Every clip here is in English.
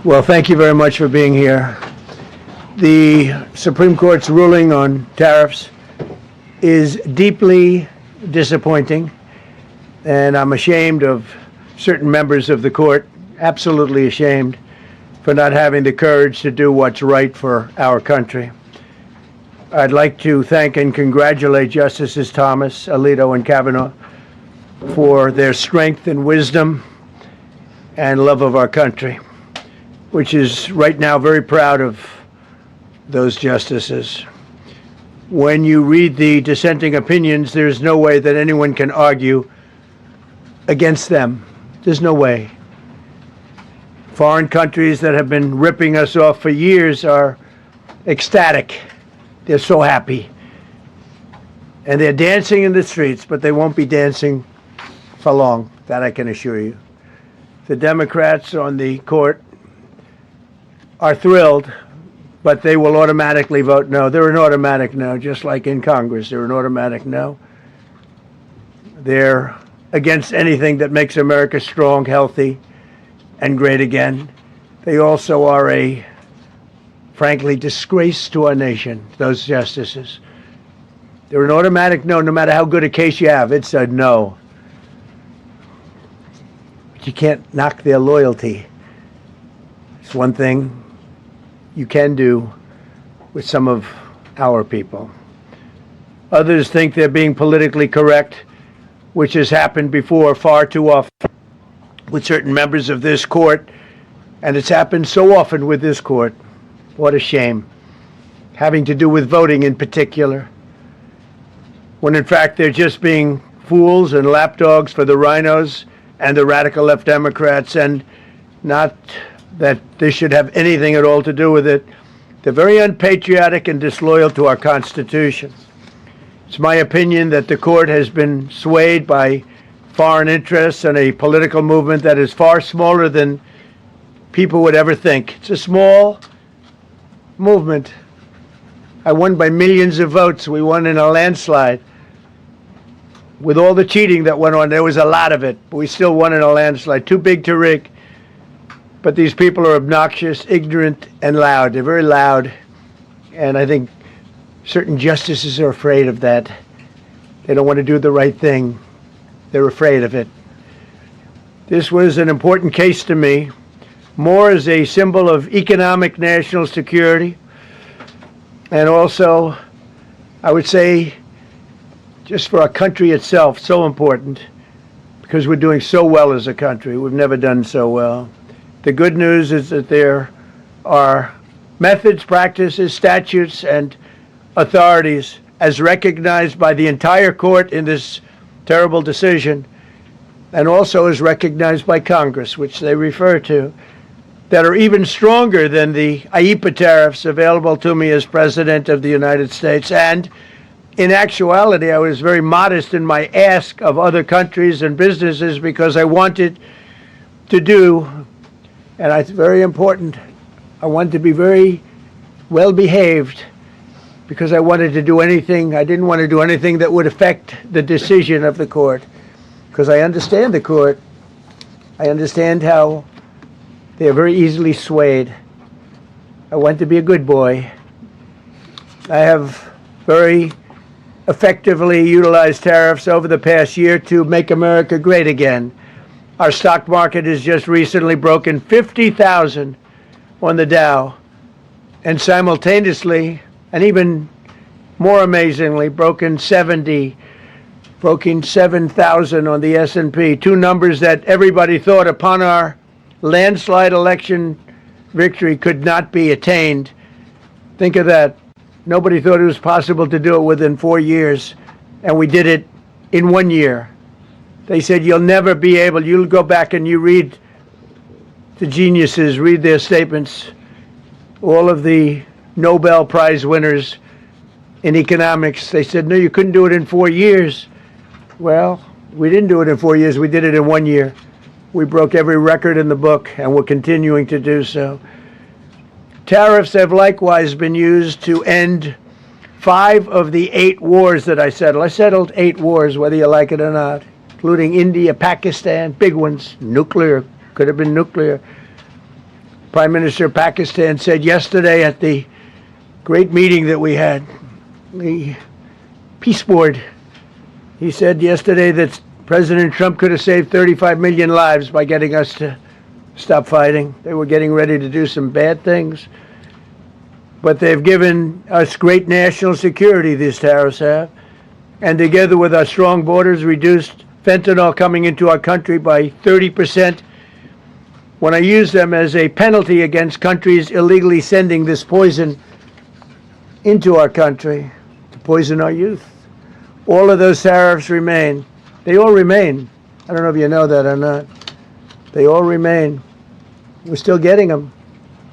Well, thank you very much for being here. The Supreme Court's ruling on tariffs is deeply disappointing, and I'm ashamed of certain members of the court, absolutely ashamed, for not having the courage to do what's right for our country. I'd like to thank and congratulate Justices Thomas, Alito, and Kavanaugh for their strength and wisdom and love of our country, which is right now very proud of those justices. When you read the dissenting opinions, there's no way that anyone can argue against them. There's no way. Foreign countries that have been ripping us off for years are ecstatic. They're so happy. And they're dancing in the streets, but they won't be dancing for long, that I can assure you. The Democrats on the court are thrilled, but they will automatically vote no. They're an automatic no, just like in Congress. They're an automatic no. They're against anything that makes America strong, healthy, and great again. They also are a, frankly, disgrace to our nation, those justices. They're an automatic no, no matter how good a case you have. It's a no. But you can't knock their loyalty. It's one thing you can do with some of our people. Others think they're being politically correct, which has happened before far too often with certain members of this court, and it's happened so often with this court. What a shame. Having to do with voting in particular, when in fact they're just being fools and lapdogs for the RINOs and the radical left Democrats, and not that this should have anything at all to do with it. They're very unpatriotic and disloyal to our Constitution. It's my opinion that the court has been swayed by foreign interests and a political movement that is far smaller than people would ever think. It's a small movement. I won by millions of votes. We won in a landslide. With all the cheating that went on, there was a lot of it, but we still won in a landslide. Too big to rig. But these people are obnoxious, ignorant, and loud. They're very loud, and I think certain justices are afraid of that. They don't want to do the right thing. They're afraid of it. This was an important case to me, more as a symbol of economic national security, and also, I would say, just for our country itself, so important, because we're doing so well as a country. We've never done so well. The good news is that there are methods, practices, statutes, and authorities, as recognized by the entire court in this terrible decision, and also as recognized by Congress, which they refer to, that are even stronger than the IEEPA tariffs available to me as President of the United States. And in actuality, I was very modest in my ask of other countries and businesses because I wanted to do, and it's very important, I wanted to be very well behaved because I wanted to do anything, I didn't want to do anything that would affect the decision of the court, because I understand the court. I understand how they are very easily swayed. I want to be a good boy. I have very effectively utilized tariffs over the past year to make America great again. Our stock market has just recently broken 50,000 on the Dow, and simultaneously, and even more amazingly, broken 7,000 on the S&P, two numbers that everybody thought upon our landslide election victory could not be attained. Think of that. Nobody thought it was possible to do it within 4 years, and we did it in 1 year. They said, you'll never be able, you'll go back and you read the geniuses, read their statements, all of the Nobel Prize winners in economics. They said, no, you couldn't do it in 4 years. Well, we didn't do it in 4 years. We did it in 1 year. We broke every record in the book, and we're continuing to do so. Tariffs have likewise been used to end 5 of the 8 wars that I settled. I settled 8 wars, whether you like it or not, including India, Pakistan, big ones, nuclear, could have been nuclear. Prime Minister of Pakistan said yesterday at the great meeting that we had, the Peace Board, he said yesterday that President Trump could have saved 35 million lives by getting us to stop fighting. They were getting ready to do some bad things. But they've given us great national security, these tariffs have. And together with our strong borders, reduced fentanyl coming into our country by 30%. When I use them as a penalty against countries illegally sending this poison into our country to poison our youth. All of those tariffs remain. They all remain. I don't know if you know that or not. They all remain. We're still getting them,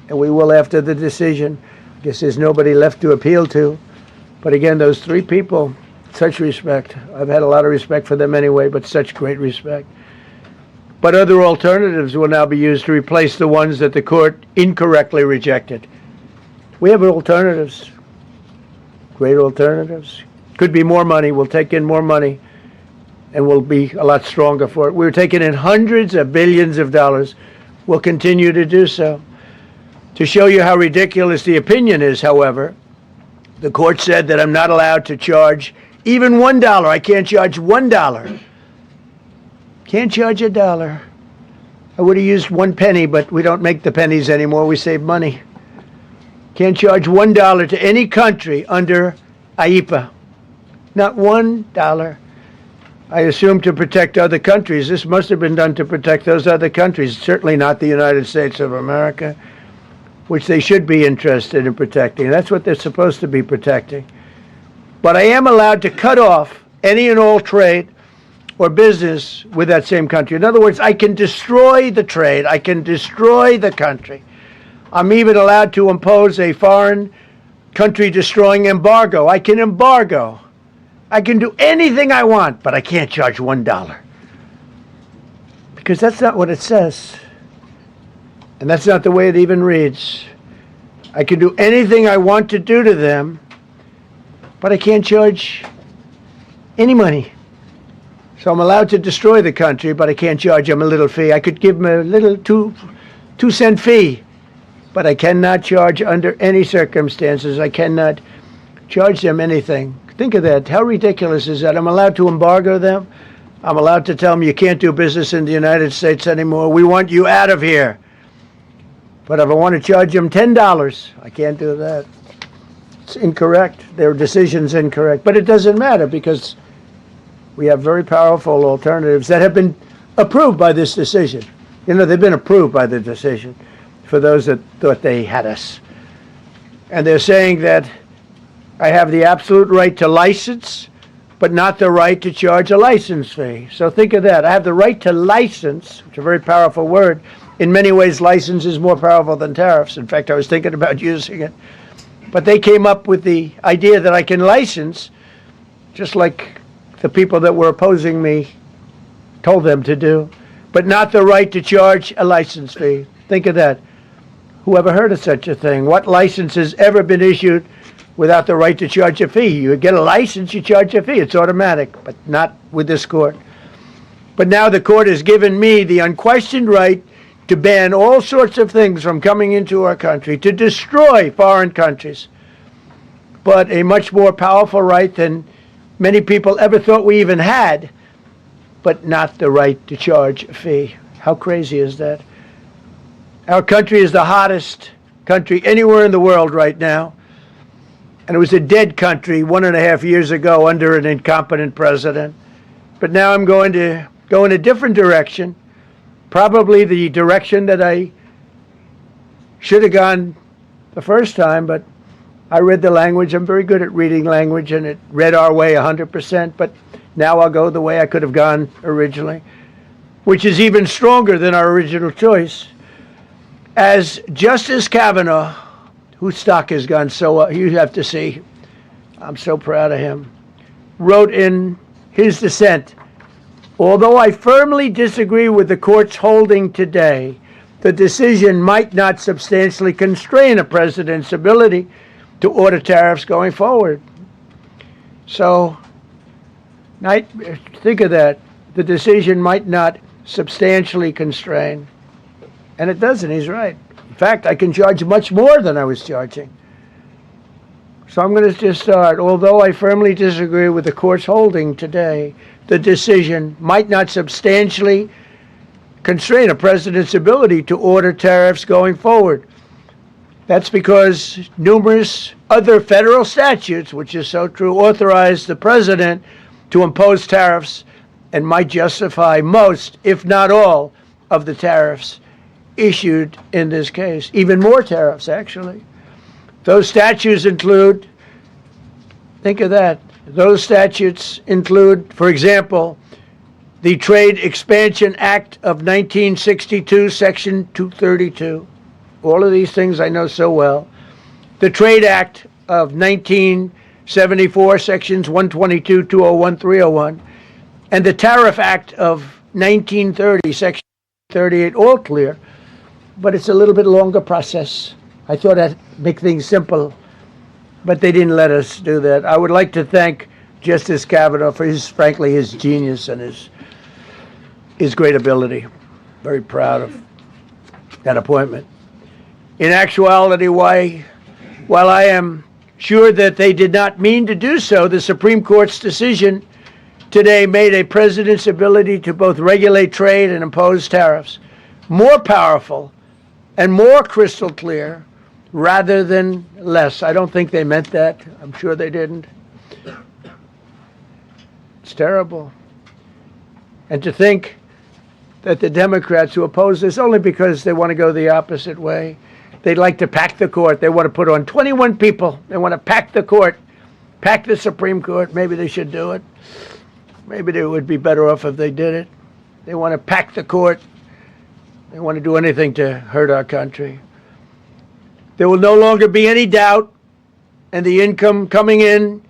and we will after the decision. I guess there's nobody left to appeal to. But again, those three people, such respect. I've had a lot of respect for them anyway, but such great respect. But other alternatives will now be used to replace the ones that the court incorrectly rejected. We have alternatives, great alternatives. Could be more money. We'll take in more money, and we'll be a lot stronger for it. We're taking in hundreds of billions of dollars. We'll continue to do so. To show you how ridiculous the opinion is, however, the court said that I'm not allowed to charge even $1. I can't charge $1. Can't charge $1. I would have used 1 penny, but we don't make the pennies anymore. We save money. Can't charge $1 to any country under IEPA. Not $1. I assume to protect other countries. This must have been done to protect those other countries, certainly not the United States of America, which they should be interested in protecting. That's what they're supposed to be protecting. But I am allowed to cut off any and all trade or business with that same country. In other words, I can destroy the trade. I can destroy the country. I'm even allowed to impose a foreign country destroying embargo. I can embargo. I can do anything I want, but I can't charge $1. Because that's not what it says. And that's not the way it even reads. I can do anything I want to do to them, but I can't charge any money. So I'm allowed to destroy the country, but I can't charge them a little fee. I could give them a little 2-cent fee, but I cannot charge under any circumstances. I cannot charge them anything. Think of that. How ridiculous is that? I'm allowed to embargo them. I'm allowed to tell them you can't do business in the United States anymore. We want you out of here. But if I want to charge them $10, I can't do that. It's incorrect. Their decision's incorrect. But it doesn't matter because we have very powerful alternatives that have been approved by this decision. You know, they've been approved by the decision for those that thought they had us. And they're saying that I have the absolute right to license, but not the right to charge a license fee. So think of that. I have the right to license, which is a very powerful word. In many ways, license is more powerful than tariffs. In fact, I was thinking about using it. But they came up with the idea that I can license, just like the people that were opposing me told them to do, but not the right to charge a license fee. Think of that. Who ever heard of such a thing? What license has ever been issued without the right to charge a fee? You get a license, you charge a fee. It's automatic, but not with this court. But now the court has given me the unquestioned right to ban all sorts of things from coming into our country, to destroy foreign countries, but a much more powerful right than many people ever thought we even had, but not the right to charge a fee. How crazy is that? Our country is the hottest country anywhere in the world right now. And it was a dead country 1.5 years ago under an incompetent president. But now I'm going to go in a different direction, probably the direction that I should have gone the first time, but I read the language. I'm very good at reading language, and it read our way 100%, but now I'll go the way I could have gone originally, which is even stronger than our original choice. As Justice Kavanaugh, whose stock has gone so up, you have to see, I'm so proud of him, wrote in his dissent, although I firmly disagree with the court's holding today, the decision might not substantially constrain a president's ability to order tariffs going forward. So, think of that. The decision might not substantially constrain. And it doesn't. He's right. In fact, I can charge much more than I was charging. So I'm going to just start. Although I firmly disagree with the court's holding today, the decision might not substantially constrain a president's ability to order tariffs going forward. That's because numerous other federal statutes, which is so true, authorize the president to impose tariffs and might justify most, if not all, of the tariffs issued in this case. Even more tariffs, actually. Those statutes include, think of that, those statutes include, for example, the Trade Expansion Act of 1962, Section 232. All of these things I know so well. The Trade Act of 1974, Sections 122, 201, 301. And the Tariff Act of 1930, Section 38, all clear. But it's a little bit longer process. I thought I'd make things simple, but they didn't let us do that. I would like to thank Justice Kavanaugh for frankly, his genius and his great ability. Very proud of that appointment. In actuality, while I am sure that they did not mean to do so, the Supreme Court's decision today made a president's ability to both regulate trade and impose tariffs more powerful and more crystal clear rather than less. I don't think they meant that. I'm sure they didn't. It's terrible. And to think that the Democrats who oppose this only because they want to go the opposite way, they'd like to pack the court. They want to put on 21 people. They want to pack the court, pack the Supreme Court. Maybe they should do it. Maybe they would be better off if they did it. They want to pack the court. They want to do anything to hurt our country. There will no longer be any doubt, and the income coming in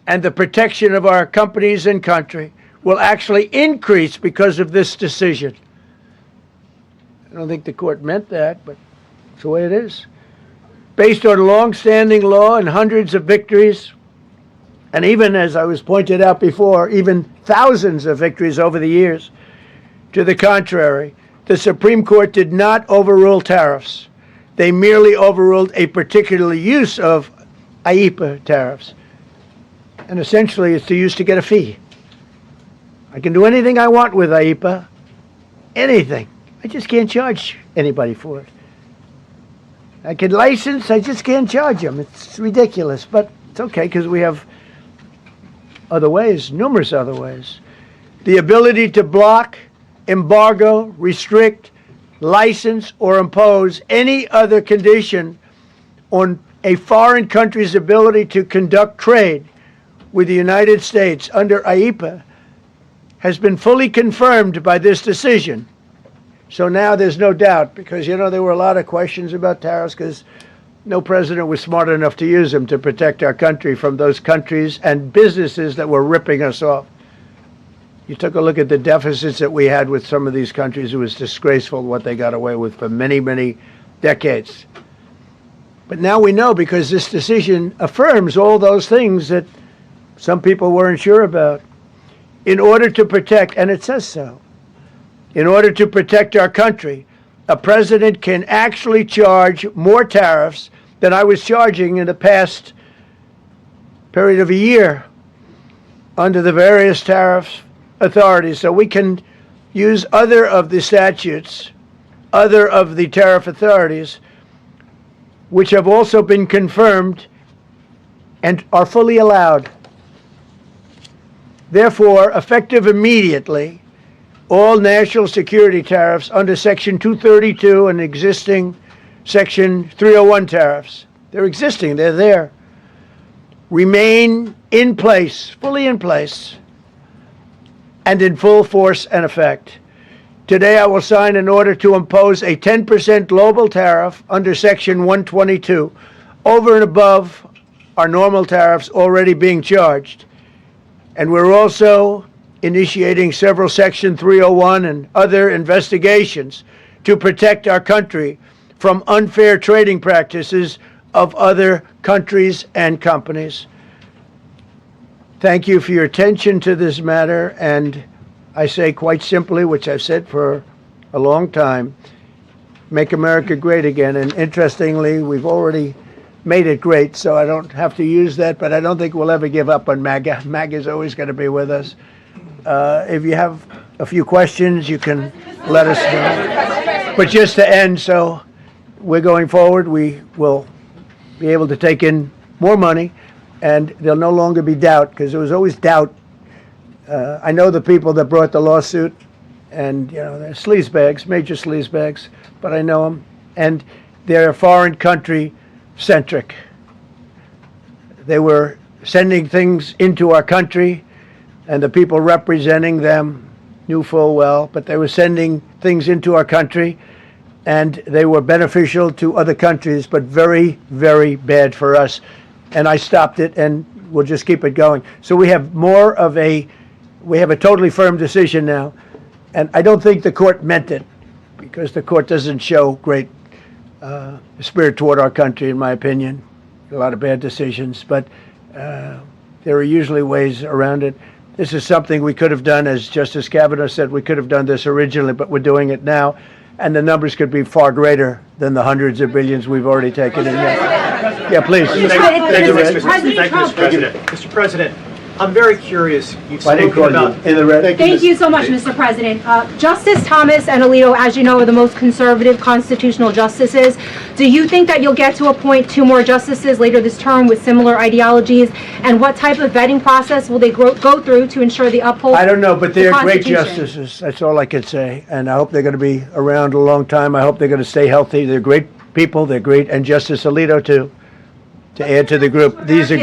and the protection of our companies and country will actually increase because of this decision. I don't think the court meant that, but it's the way it is. Based on long-standing law and hundreds of victories, and even, as I was pointed out before, even thousands of victories over the years, to the contrary, the Supreme Court did not overrule tariffs. They merely overruled a particular use of IEEPA tariffs. And essentially, it's to use to get a fee. I can do anything I want with IEEPA. Anything. I just can't charge anybody for it. I can license, I just can't charge them. It's ridiculous, but it's okay because we have other ways, numerous other ways. The ability to block, embargo, restrict, license, or impose any other condition on a foreign country's ability to conduct trade with the United States under IEEPA has been fully confirmed by this decision. So now there's no doubt, because, you know, there were a lot of questions about tariffs because no president was smart enough to use them to protect our country from those countries and businesses that were ripping us off. You took a look at the deficits that we had with some of these countries. It was disgraceful what they got away with for many, many decades. But now we know, because this decision affirms all those things that some people weren't sure about. In order to protect, and it says so, in order to protect our country, a president can actually charge more tariffs than I was charging in the past period of a year under the various tariff authorities. So we can use other of the statutes, other of the tariff authorities, which have also been confirmed and are fully allowed. Therefore, effective immediately, all national security tariffs under Section 232 and existing Section 301 tariffs, they're existing, they're there, remain in place, fully in place, and in full force and effect. Today, I will sign an order to impose a 10% global tariff under Section 122 over and above our normal tariffs already being charged. And we're also initiating several Section 301 and other investigations to protect our country from unfair trading practices of other countries and companies. Thank you for your attention to this matter, and I say quite simply, which I've said for a long time, make America great again. And interestingly, we've already made it great, so I don't have to use that, but I don't think we'll ever give up on MAGA. MAGA is always going to be with us. If you have a few questions, you can let us know. But just to end, so we're going forward. We will be able to take in more money, and there'll no longer be doubt, because there was always doubt. I know the people that brought the lawsuit, and they're sleazebags, major sleazebags, but I know them, and they're foreign country centric. They were sending things into our country, and the people representing them knew full well, but they were sending things into our country, and they were beneficial to other countries, but very, very bad for us. And I stopped it, and we'll just keep it going. So we have a totally firm decision now, and I don't think the court meant it, because the court doesn't show great spirit toward our country, in my opinion. A lot of bad decisions, but there are usually ways around it. This is something we could have done, as Justice Kavanaugh said, we could have done this originally, but we're doing it now, and the numbers could be far greater than the hundreds of billions we've already taken in. Yeah, please. Thank you, Mr. President. Mr. President, I'm very curious. You've spoken about in the red. Thank you so much, Mr. President. Justice Thomas and Alito, as you know, are the most conservative constitutional justices. Do you think that you'll get to appoint 2 more justices later this term with similar ideologies? And what type of vetting process will they go through to ensure they uphold? I don't know, but they're great justices. That's all I can say. And I hope they're going to be around a long time. I hope they're going to stay healthy. They're great people. They're great. And Justice Alito, too, to add to the group. These are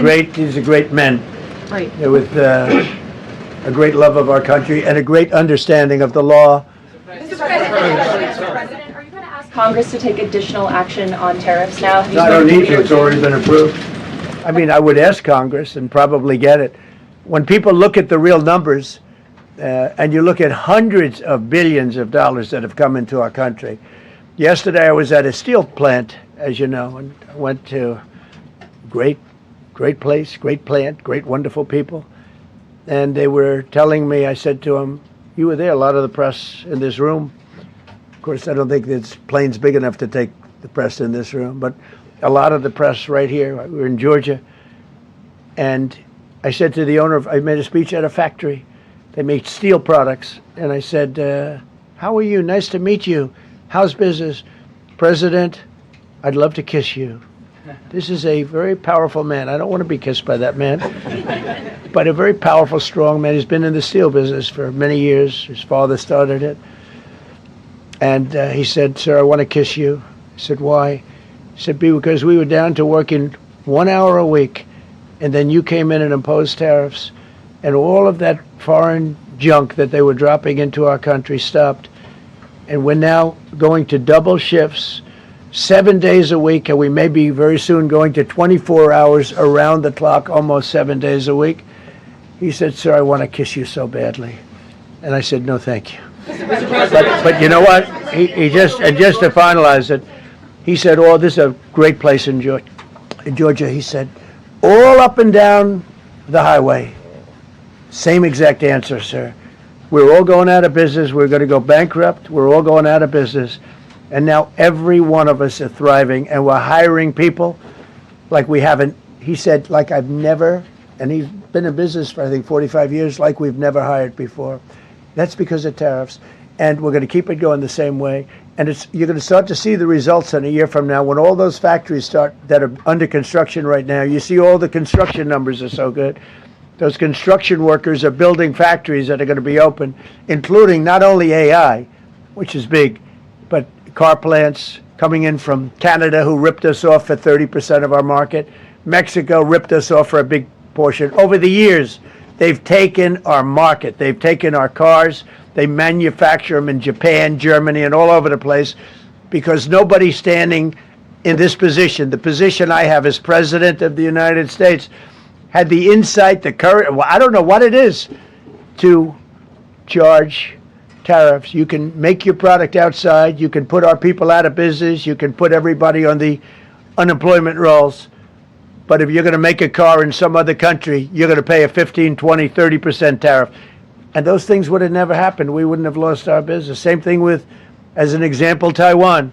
great men. Right. With a great love of our country and a great understanding of the law. Mr. President, are you going to ask Congress to take additional action on tariffs now? I don't need to. It's already been approved. I mean, I would ask Congress and probably get it. When people look at the real numbers, and you look at hundreds of billions of dollars that have come into our country. Yesterday, I was at a steel plant, as you know, and I went to great place, great plant, great, wonderful people. And they were telling me, I said to them, you were there, a lot of the press in this room. Of course, I don't think this plane's big enough to take the press in this room, but a lot of the press right here. We were in Georgia. And I said to the owner, I made a speech at a factory. They make steel products. And I said, how are you? Nice to meet you. How's business? President, I'd love to kiss you. This is a very powerful man. I don't want to be kissed by that man, but a very powerful, strong man. He's been in the steel business for many years. His father started it. And he said, sir, I want to kiss you. I said, why? He said, because we were down to working 1 hour a week, and then you came in and imposed tariffs, and all of that foreign junk that they were dropping into our country stopped. And we're now going to double shifts, 7 days a week, and we may be very soon going to 24 hours around the clock, almost 7 days a week. He said, sir, I want to kiss you so badly. And I said, no, thank you. But you know what? He just to finalize it, he said, oh, this is a great place in Georgia. He said, all up and down the highway. Same exact answer, sir. We're all going out of business. We're going to go bankrupt. We're all going out of business. And now every one of us are thriving, and we're hiring people like we haven't. He said, like I've never, and he's been in business for, I think, 45 years, like we've never hired before. That's because of tariffs. And we're going to keep it going the same way. And you're going to start to see the results in a year from now when all those factories start that are under construction right now. You see all the construction numbers are so good. Those construction workers are building factories that are going to be open, including not only AI, which is big, but car plants coming in from Canada, who ripped us off for 30% of our market. Mexico ripped us off for a big portion. Over the years, they've taken our market. They've taken our cars. They manufacture them in Japan, Germany, and all over the place because nobody's standing in this position. The position I have as President of the United States had the insight, the courage, well, I don't know what it is, to charge tariffs. You can make your product outside. You can put our people out of business. You can put everybody on the unemployment rolls. But if you're going to make a car in some other country, you're going to pay a 15, 20, 30% tariff. And those things would have never happened. We wouldn't have lost our business. Same thing with, as an example, Taiwan.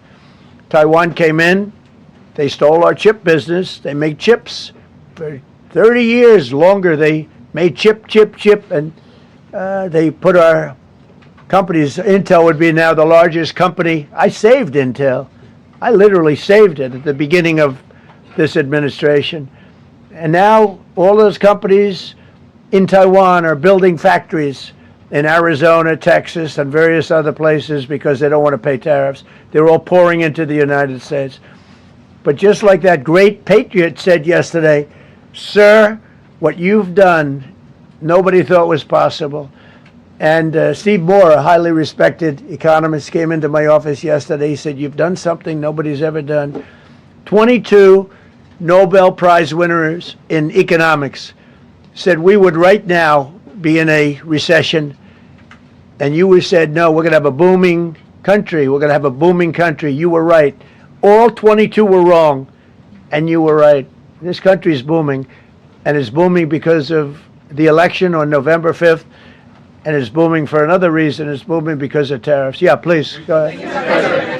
Taiwan came in, they stole our chip business. They make chips. For 30 years longer, they made chip, and they put our companies. Intel would be now the largest company. I saved Intel. I literally saved it at the beginning of this administration. And now all those companies in Taiwan are building factories in Arizona, Texas, and various other places because they don't want to pay tariffs. They're all pouring into the United States. But just like that great patriot said yesterday, sir, what you've done, nobody thought was possible. And Steve Moore, a highly respected economist, came into my office yesterday. He said, you've done something nobody's ever done. 22 Nobel Prize winners in economics said we would right now be in a recession. And you said, no, we're going to have a booming country. We're going to have a booming country. You were right. All 22 were wrong, and you were right. This country is booming, and it's booming because of the election on November 5th, and it's booming for another reason. It's booming because of tariffs. Yeah, please, go ahead.